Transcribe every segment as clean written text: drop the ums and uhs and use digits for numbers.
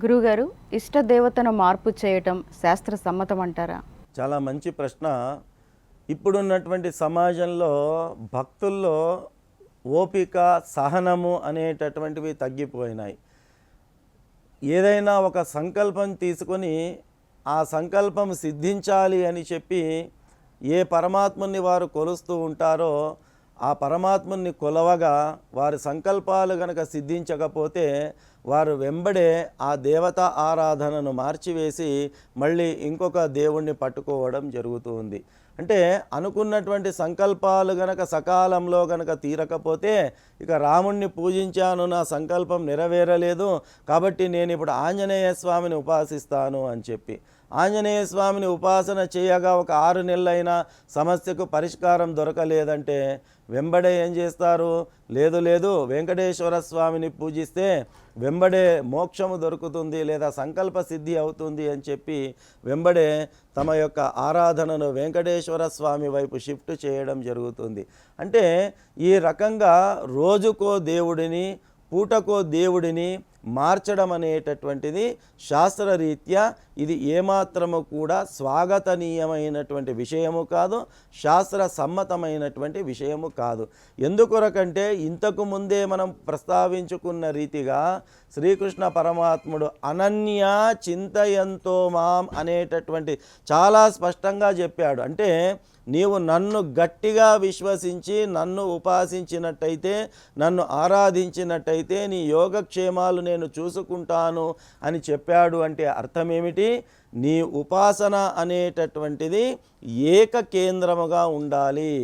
గురువుగారు, ఇష్ట దేవతను మార్పు చేయటం శాస్త్ర సమ్మతం అంటారా? చాలా మంచి ప్రశ్న. ఇప్పుడున్నటువంటి సమాజంలో భక్తుల్లో ఓపిక, సహనము అనేటటువంటివి తగ్గిపోయినాయి. ఏదైనా ఒక సంకల్పం తీసుకొని ఆ సంకల్పం సిద్ధించాలి అని చెప్పి ఏ పరమాత్ముని వారు కొలుస్తూ ఉంటారో ఆ పరమాత్ముని కొలవగా వారి సంకల్పాలు గనక సిద్ధించకపోతే వారు వెంబడే ఆ దేవత ఆరాధనను మార్చివేసి మళ్ళీ ఇంకొక దేవుణ్ణి పట్టుకోవడం జరుగుతూ ఉంది. అంటే అనుకున్నటువంటి సంకల్పాలు గనక సకాలంలో గనక తీరకపోతే ఇక రాముణ్ణి పూజించాను, నా సంకల్పం నెరవేరలేదు, కాబట్టి నేను ఇప్పుడు ఆంజనేయ స్వామిని ఉపాసిస్తాను అని చెప్పి ఆంజనేయ స్వామిని ఉపాసన చేయగా ఒక 6 నెలలైనా సమస్యకు పరిష్కారం దొరకలేదంటే వెంబడే ఏం చేస్తారు? లేదు వెంకటేశ్వర స్వామిని పూజిస్తే వెంబడే మోక్షము దొరుకుతుంది లేదా సంకల్ప సిద్ధి అవుతుంది అని చెప్పి వెంబడే తమ యొక్క ఆరాధనను వెంకటేశ్వర స్వామి వైపు షిఫ్ట్ చేయడం జరుగుతుంది. అంటే ఈ రకంగా రోజుకో దేవుడిని, పూటకో దేవుడిని మార్చడం అనేటటువంటిది శాస్త్రరీత్యా ఇది ఏమాత్రము కూడా స్వాగతనీయమైనటువంటి విషయము కాదు, శాస్త్ర సమ్మతమైనటువంటి విషయము కాదు. ఎందుకొరకంటే ఇంతకు ముందే మనం ప్రస్తావించుకున్న రీతిగా శ్రీకృష్ణ పరమాత్ముడు అనన్యా చింతయంతో మాం అనేటటువంటి చాలా స్పష్టంగా చెప్పాడు. అంటే నీవు నన్ను గట్టిగా విశ్వసించి నన్ను ఉపాసించినట్టయితే, నన్ను ఆరాధించినట్టయితే నీ యోగక్షేమాలు నేను చూసుకుంటాను అని చెప్పాడు. అంటే అర్థం ఏమిటి? నీ ఉపాసన అనేటటువంటిది ఏకకేంద్రముగా ఉండాలి.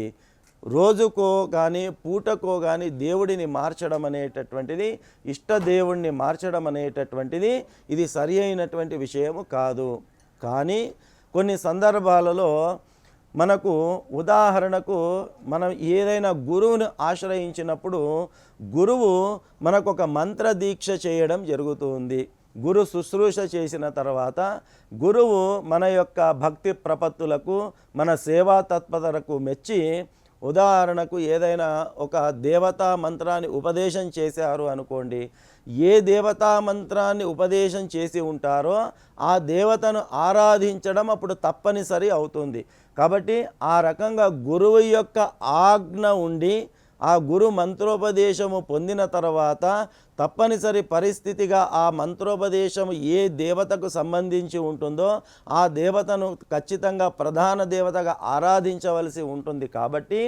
రోజుకో కానీ పూటకో కానీ దేవుడిని మార్చడం అనేటటువంటిది, ఇష్టదేవుణ్ణి మార్చడం అనేటటువంటిది ఇది సరి అయినటువంటి విషయము కాదు. కానీ కొన్ని సందర్భాలలో మనకు ఉదాహరణకు మనం ఏదైనా గురువును ఆశ్రయించినప్పుడు గురువు మనకు ఒక మంత్ర దీక్ష చేయడం జరుగుతుంది. గురు శుశ్రూష చేసిన తర్వాత గురువు మన యొక్క భక్తి ప్రపత్తులకు, మన సేవా తత్పరతకు మెచ్చి ఉదాహరణకు ఏదైనా ఒక దేవతా మంత్రాన్ని ఉపదేశం చేశారు అనుకోండి. ఏ దేవతా మంత్రాన్ని ఉపదేశం చేసి ఉంటారో ఆ దేవతను ఆరాధించడం అప్పుడు తప్పనిసరి అవుతుంది. కాబట్టి ఆ రకంగా గురువు యొక్క ఆజ్ఞ ఉండి ఆ గురు మంత్రోపదేశము పొందిన తర్వాత తప్పనిసరి పరిస్థితిగా ఆ మంత్రోపదేశము ఏ దేవతకు సంబంధించి ఉంటుందో ఆ దేవతను ఖచ్చితంగా ప్రధాన దేవతగా ఆరాధించవలసి ఉంటుంది. కాబట్టి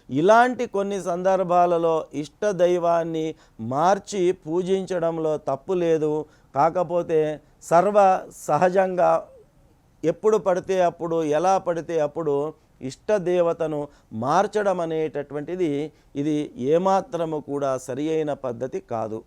ఇలాంటి కొన్ని సందర్భాలలో ఇష్ట దైవాన్ని మార్చి పూజించడంలో తప్పు లేదు. కాకపోతే సర్వ సహజంగా ఎప్పుడు పడితే అప్పుడు, ఎలా పడితే అప్పుడు ఇష్టదేవతను మార్చడం అనేటటువంటిది ఇది ఏమాత్రము కూడా సరి అయిన పద్ధతి కాదు.